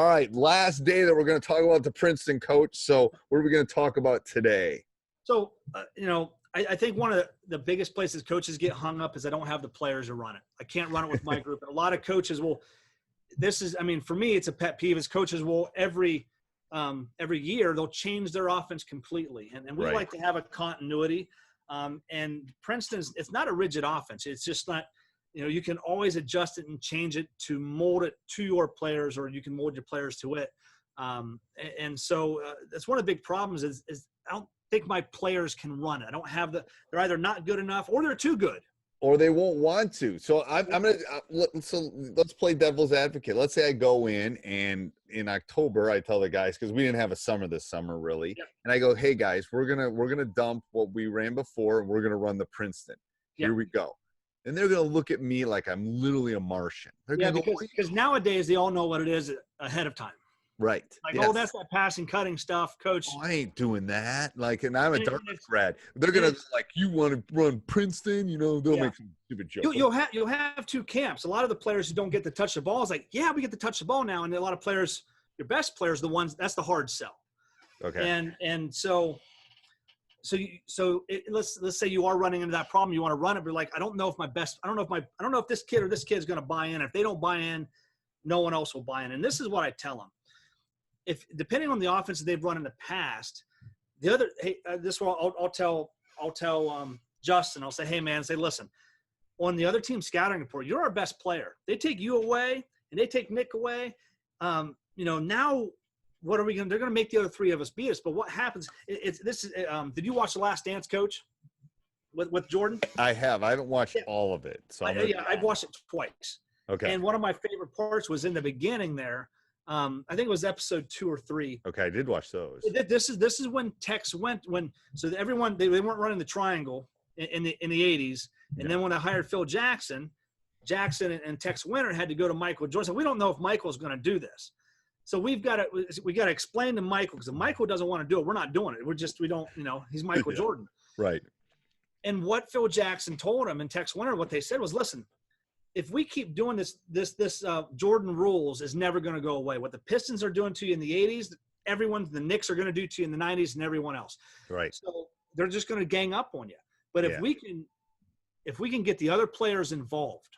right, last day that we're going to talk about the Princeton coach. So what are we going to talk about today? So, I think one of the biggest places coaches get hung up is I don't have the players to run it. I can't run it with my group. And a lot of coaches will – for me, it's a pet peeve is coaches will every year they'll change their offense completely. And we like to have a continuity. And Princeton's – it's not a rigid offense. It's just not – you can always adjust it and change it to mold it to your players, or you can mold your players to it. So that's one of the big problems is I don't think my players can run it. I don't have they're either not good enough or they're too good. Or they won't want to. So let's play devil's advocate. Let's say I go in and in October I tell the guys, because we didn't have a summer this summer really, and I go, hey guys, we're gonna dump what we ran before and we're gonna run the Princeton. Here we go. And they're gonna look at me like I'm literally a Martian. Because nowadays they all know what it is ahead of time. Right. Like, oh, that's that passing, cutting stuff, coach. Oh, I ain't doing that. Like, and I'm a Dartmouth grad. They're gonna like, you want to run Princeton? They'll make some stupid joke. You'll have two camps. A lot of the players who don't get to touch the ball is like, yeah, we get to touch the ball now, and a lot of players, your best players, the ones that's the hard sell. Okay. Let's say you are running into that problem. You want to run it, but like, I don't know if this kid or this kid is going to buy in. If they don't buy in, no one else will buy in. And this is what I tell them. If depending on the offense that they've run in the past, I'll tell Justin, I'll say, hey man, listen, on the other team scouting report, you're our best player. They take you away and they take Nick away. Now what are we going to, they're going to make the other three of us beat us. But what happens did you watch The Last Dance, Coach, with Jordan? I haven't watched all of it. So I've watched it twice. Okay. And one of my favorite parts was in the beginning there. I think it was episode 2 or 3. Okay, I did watch those. This is when Tex went everyone they weren't running the triangle in the 80s, and then when I hired Phil Jackson and Tex Winter had to go to Michael Jordan. So we don't know if Michael's going to do this. So we got to explain to Michael, because if Michael doesn't want to do it, we're not doing it. We don't he's Michael Jordan. Right. And what Phil Jackson told him and Tex Winter, what they said was, listen, if we keep doing this Jordan rules is never going to go away. What the Pistons are doing to you in the 80s, the Knicks are going to do to you in the 90s and everyone else. Right. So they're just going to gang up on you. But if we can get the other players involved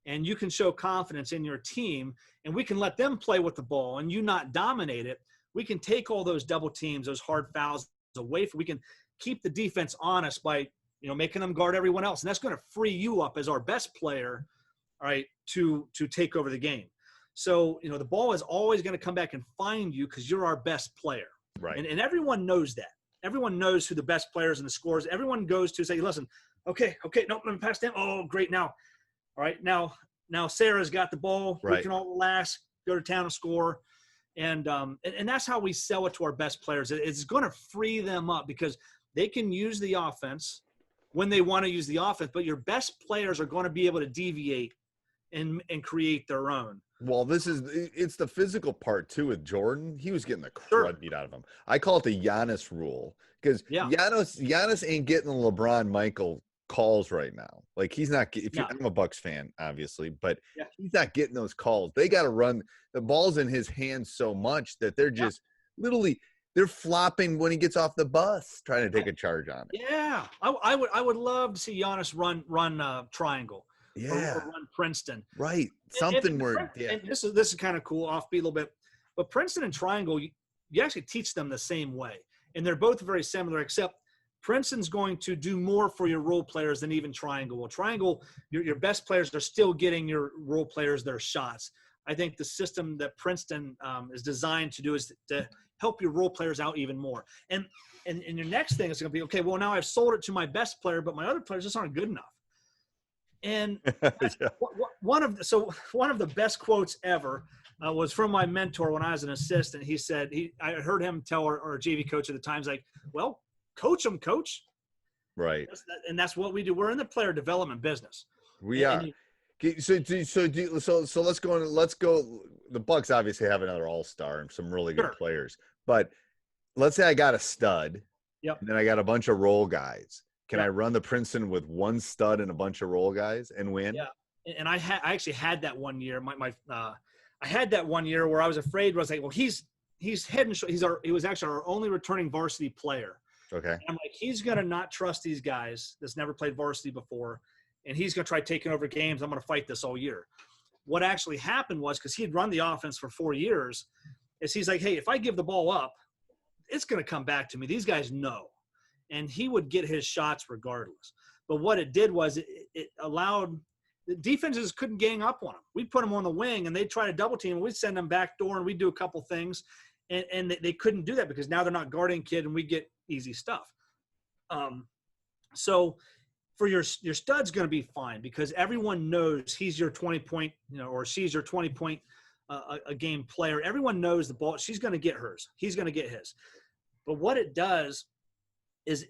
and you can show confidence in your team and we can let them play with the ball and you not dominate it, we can take all those double teams, those hard fouls away we can keep the defense honest by, making them guard everyone else. And that's going to free you up as our best player, all right, to take over the game. So, the ball is always going to come back and find you because you're our best player. Right. And everyone knows that. Everyone knows who the best players and the scorers. Everyone goes to say, listen, okay, nope, let me pass down. Oh, great. Now, all right, now Sarah's got the ball. Right. We can all relax, go to town and score. And that's how we sell it to our best players. It's going to free them up because they can use the offense when they want to use the offense, but your best players are going to be able to deviate and create their own. Well, it's the physical part too with Jordan. He was getting the crud beat out of him. I call it the Giannis rule because Giannis ain't getting the LeBron Michael calls right now. Like he's not. I'm a Bucks fan, obviously, but he's not getting those calls. They got to run the ball's in his hands so much that they're just literally. They're flopping when he gets off the bus, trying to take a charge on it. Yeah, I would love to see Giannis run triangle. Yeah, or run Princeton. Right, And this is kind of cool, offbeat a little bit. But Princeton and triangle, you actually teach them the same way, and they're both very similar, except Princeton's going to do more for your role players than even triangle. Well, triangle, your best players are still getting your role players their shots. I think the system that Princeton is designed to do is to help your role players out even more. And your next thing is going to be, okay, well, now I've sold it to my best player, but my other players just aren't good enough. And one of the best quotes ever was from my mentor when I was an assistant. He said, I heard him tell our JV coach at the time, he's like, well, coach them, coach. Right. And that's what we do. We're in the player development business. We are. So let's go. The Bucks obviously have another all-star and some really good players, but let's say I got a stud. Yep. And then I got a bunch of role guys. Can I run the Princeton with one stud and a bunch of role guys and win? Yeah. And I actually had that one year. I had that one year where I was afraid. I was like, well, he's head and shoulders. He was actually our only returning varsity player. Okay. And I'm like, he's gonna not trust these guys that's never played varsity before, and he's gonna try taking over games. I'm gonna fight this all year. What actually happened was, because he had run the offense for 4 years, is he's like, hey, if I give the ball up, it's gonna come back to me. These guys know, and he would get his shots regardless. But what it did was it allowed the defenses couldn't gang up on him. We'd put him on the wing, and they'd try to double team, and we'd send them back door, and we'd do a couple things, and they couldn't do that because now they're not guarding kid, and we get easy stuff. So for your stud's going to be fine because everyone knows he's your 20-point, or she's your 20-point a game player. Everyone knows the ball. She's going to get hers. He's going to get his. But what it does is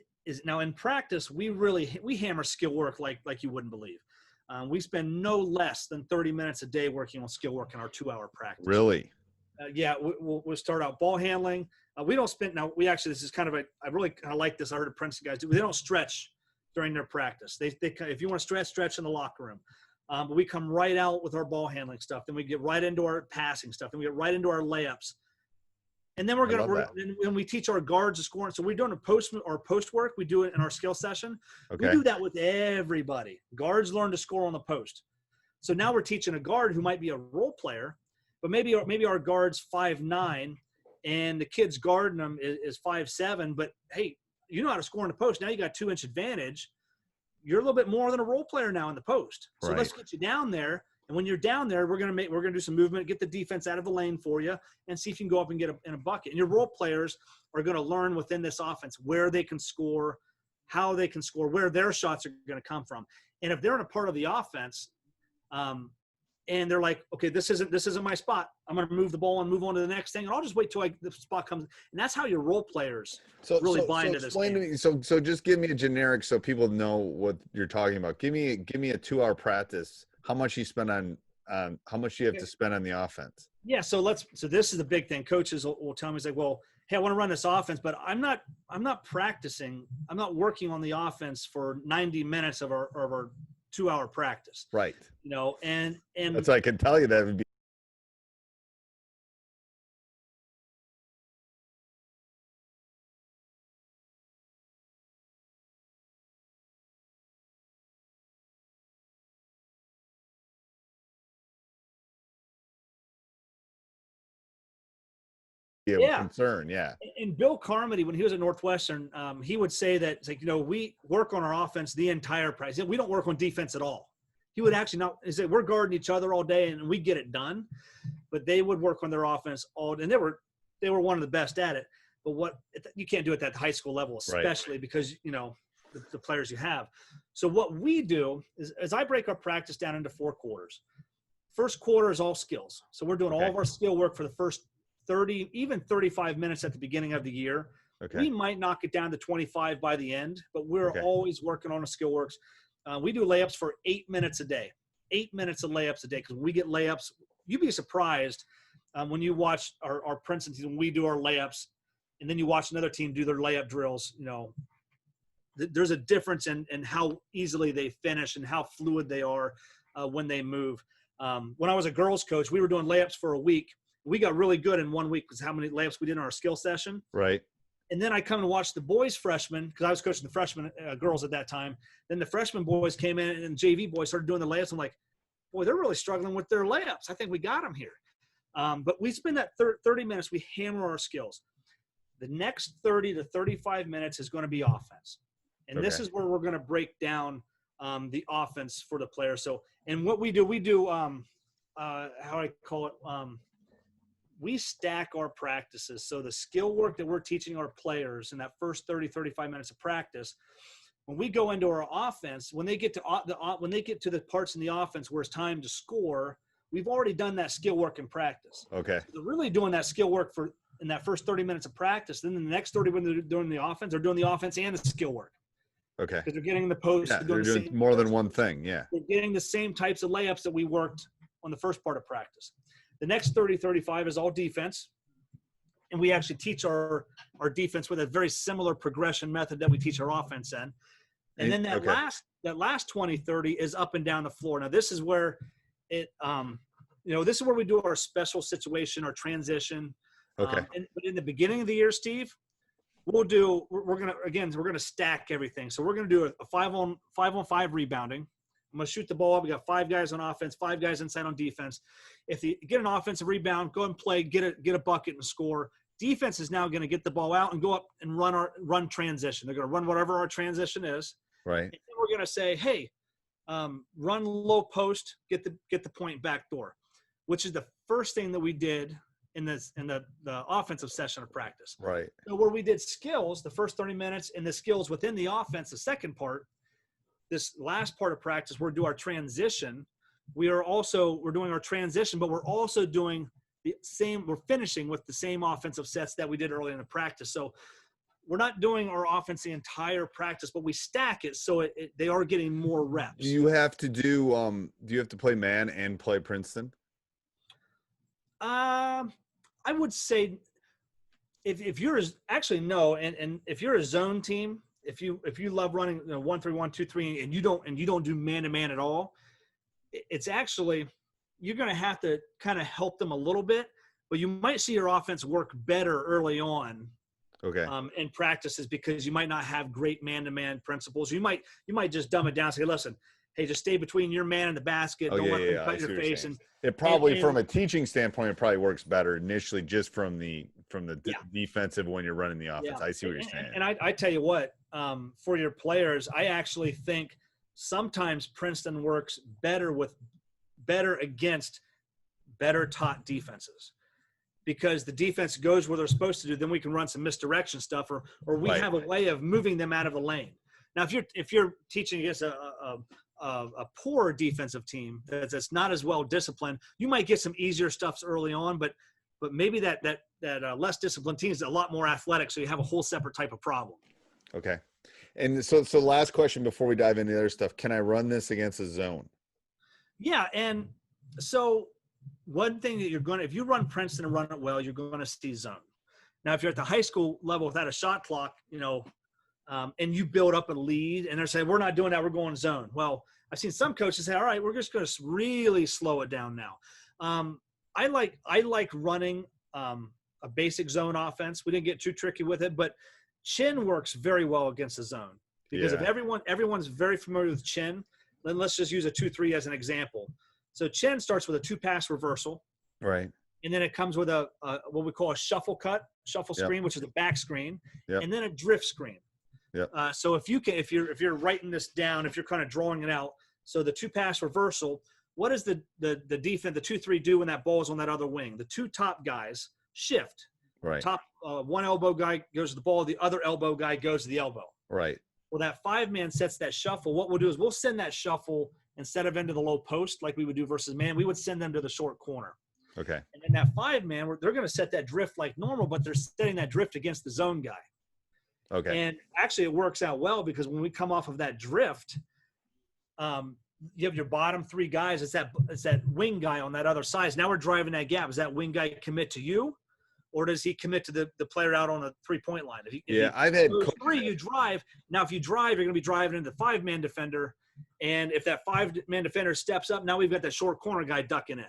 now in practice, we hammer skill work like you wouldn't believe. We spend no less than 30 minutes a day working on skill work in our 2-hour practice. Really? Yeah, we'll start out ball handling. We don't spend – now, this is kind of I really kind of like this. I heard a Princeton guys do. They don't stretch during their practice. They if you want to stretch in the locker room. But we come right out with our ball handling stuff. Then we get right into our passing stuff. Then we get right into our layups. And then then we teach our guards to score. So we're doing post work. We do it in our skill session. Okay. We do that with everybody. Guards learn to score on the post. So now we're teaching a guard who might be a role player, but maybe our guard's 5'9", and the kid's guarding them is 5'7". But hey, you know how to score in the post. Now you got 2-inch advantage. You're a little bit more than a role player now in the post. So let's get you down there. And when you're down there, we're gonna do some movement, get the defense out of the lane for you, and see if you can go up and get in a bucket. And your role players are gonna learn within this offense where they can score, how they can score, where their shots are gonna come from. And if they're in a part of the offense, and they're like, okay, this isn't my spot. I'm gonna move the ball and move on to the next thing, and I'll just wait till the spot comes. And that's how your role players really buy into this. Explain to me. So just give me a generic so people know what you're talking about. Give me a 2-hour practice. How much you spend on how much you have to spend on the offense? Yeah, so this is the big thing. Coaches will tell me, it's like, well, hey, I want to run this offense, but I'm not practicing. I'm not working on the offense for 90 minutes of our 2-hour practice. Right. And that's I can tell you that would be. Concern, yeah. And Bill Carmody, when he was at Northwestern, he would say that it's like, we work on our offense the entire practice. We don't work on defense at all. He would actually he said we're guarding each other all day and we get it done, but they would work on their offense all day, and they were one of the best at it. But you can't do it at the high school level, especially because the players you have. So what we do is I break our practice down into 4 quarters. First quarter is all skills. So we're doing all of our skill work for the first 30, even 35 minutes at the beginning of the year. Okay. We might knock it down to 25 by the end, but we're always working on a skill works. We do layups for 8 minutes a day, 8 minutes of layups a day. Cause when we get layups, you'd be surprised when you watch our Princeton team, when we do our layups and then you watch another team do their layup drills, there's a difference in how easily they finish and how fluid they are when they move. When I was a girls coach, we were doing layups for a week. We got really good in 1 week because how many layups we did in our skill session. Right. And then I come and watch the boys freshmen because I was coaching the freshman girls at that time. Then the freshman boys came in and JV boys started doing the layups. I'm like, boy, they're really struggling with their layups. I think we got them here. But we spend that 30 minutes, we hammer our skills. The next 30 to 35 minutes is going to be offense. And this is where we're going to break down the offense for the players. So, and what we do, how I call it, we stack our practices. So the skill work that we're teaching our players in that first 30, 35 minutes of practice, when we go into our offense, when they get to the parts in the offense where it's time to score, we've already done that skill work in practice. Okay. So they're really doing that skill work in that first 30 minutes of practice. Then the next 30 when they're doing the offense, they're doing the offense and the skill work. Okay. Because they're getting in the post. Yeah, they're doing more than one thing. Yeah. They're getting the same types of layups that we worked on the first part of practice. The next 30, 35 is all defense. And we actually teach our defense with a very similar progression method that we teach our offense in. And then that last 20, 30 is up and down the floor. Now, this is where this is where we do our special situation, our transition. Okay. But in the beginning of the year, Steve, we're gonna stack everything. So we're gonna do a 5-on-5 rebounding. I'm gonna shoot the ball up. We got 5 guys on offense, 5 guys inside on defense. If you get an offensive rebound, go and play, get a bucket and score. Defense is now gonna get the ball out and go up and run transition. They're gonna run whatever our transition is. Right. And then we're gonna say, hey, run low post, get the point back door, which is the first thing that we did in the offensive session of practice. Right. So where we did skills the first 30 minutes and the skills within the offense, the second part, this last part of practice, we're doing our transition. We're doing our transition, but we're also doing we're finishing with the same offensive sets that we did early in the practice. So we're not doing our offense the entire practice, but we stack it so they are getting more reps. Do you have to play man and play Princeton? I would say if you're actually no, and if you're a zone team, if you love running 1-3-1-2-3 and you don't do man-to-man at all, it's actually you're going to have to kind of help them a little bit, but you might see your offense work better early on. Okay. In practices because you might not have great man-to-man principles. You might just dumb it down and say, listen, hey, just stay between your man and the basket. Don't let them cut your face. And it probably, from a teaching standpoint, it probably works better initially just from the defensive when you're running the offense. Yeah. I see what you're saying. And I tell you what, for your players, I actually think sometimes Princeton works better against better taught defenses. Because the defense goes where they're supposed to do, then we can run some misdirection stuff, or we have a way of moving them out of the lane. Now, if you're teaching against a poor defensive team that's not as well disciplined, you might get some easier stuffs early on, but maybe that less disciplined team is a lot more athletic, so you have a whole separate type of problem. Okay, and so last question before we dive into the other stuff: can I run this against a zone? Yeah, and so. One thing that if you run Princeton and run it well, you're going to see zone. Now, if you're at the high school level without a shot clock, and you build up a lead and they're saying, we're not doing that, we're going zone. Well, I've seen some coaches say, all right, we're just going to really slow it down now. I like running a basic zone offense. We didn't get too tricky with it, but chin works very well against the zone because if everyone's very familiar with chin, then let's just use a 2-3 as an example. So chin starts with a 2-pass reversal. Right. And then it comes with a what we call a shuffle screen, which is a back screen, and then a drift screen. Yep. So if you're writing this down, if you're kind of drawing it out, so the 2-pass reversal, what does the defense, the 2-3 do when that ball is on that other wing? The 2 top guys shift. Right. Top one elbow guy goes to the ball, the other elbow guy goes to the elbow. Right. Well, that 5-man sets that shuffle. What we'll do is we'll send that shuffle instead of into the low post like we would do versus man, we would send them to the short corner. Okay. And then that 5-man, they're going to set that drift like normal, but they're setting that drift against the zone guy. Okay. And actually it works out well because when we come off of that drift, you have your bottom 3 guys. It's that wing guy on that other side. Now we're driving that gap. Does that wing guy commit to you? Or does he commit to the player out on the 3-point line? I've had 3, you drive. Now, if you drive, you're going to be driving into the 5-man defender. And if that 5-man defender steps up, now we've got that short corner guy ducking in.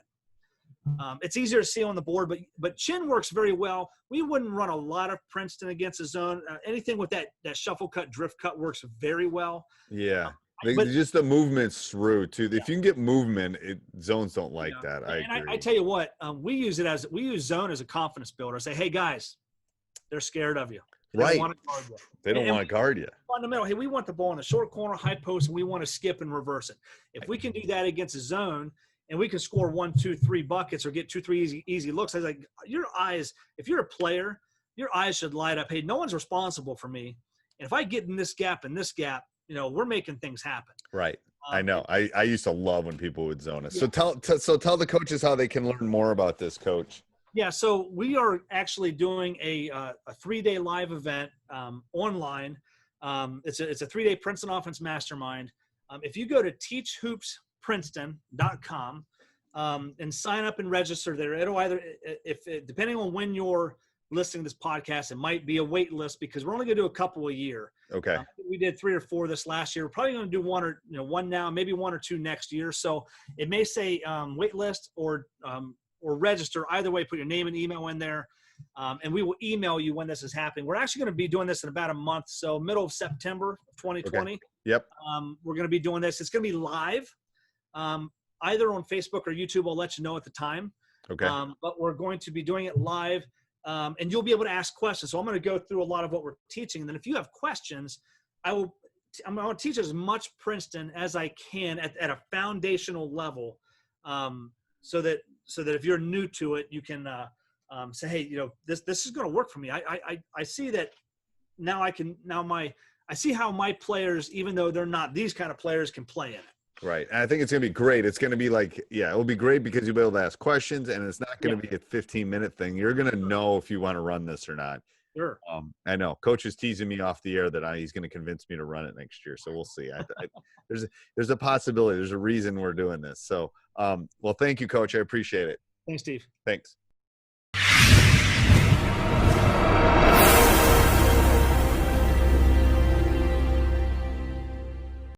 It's easier to see on the board, but chin works very well. We wouldn't run a lot of Princeton against a zone. Anything with that shuffle cut, drift cut works very well. Yeah. Just the movement's through too. If you can get movement, zones don't like that. I tell you what, we use zone as a confidence builder. Say, hey guys, they're scared of you. They don't want to guard you. Fundamental. Hey, we want the ball in the short corner, high post, and we want to skip and reverse it. If we can do that against a zone, and we can score 1, 2, 3 buckets or get 2, 3 easy looks, I was like, your eyes. If you're a player, your eyes should light up. Hey, no one's responsible for me, and if I get in this gap, we're making things happen. Right. I know. I used to love when people would zone us. Yeah. So tell the coaches how they can learn more about this, Coach. Yeah. So we are actually doing a 3-day live event online. It's a 3-day Princeton Offense Mastermind. If you go to teachhoopsprinceton.com and sign up and register there, it'll either, depending on when your listening to this podcast, it might be a wait list because we're only going to do a couple a year. Okay. We did 3 or 4 this last year. We're probably going to do one now, maybe 1 or 2 next year. So it may say wait list or register. Either way, put your name and email in there. And we will email you when this is happening. We're actually going to be doing this in about a month. So middle of September of 2020. Okay. Yep. We're going to be doing this. It's going to be live, either on Facebook or YouTube. I'll let you know at the time. Okay. But we're going to be doing it live, and you'll be able to ask questions. So I'm going to go through a lot of what we're teaching. And then if you have questions, I'm going to teach as much Princeton as I can at a foundational level, so that if you're new to it, you can say, hey, this is going to work for me. I see that now. I see how my players, even though they're not these kind of players, can play in it. Right. And I think it's going to be great. It's going to be like, yeah, it'll be great because you'll be able to ask questions, and it's not going to be a 15-minute thing. You're going to know if you want to run this or not. Sure. I know Coach is teasing me off the air that he's going to convince me to run it next year. So we'll see. There's a possibility. There's a reason we're doing this. So, well, thank you, Coach. I appreciate it. Thanks, Steve. Thanks.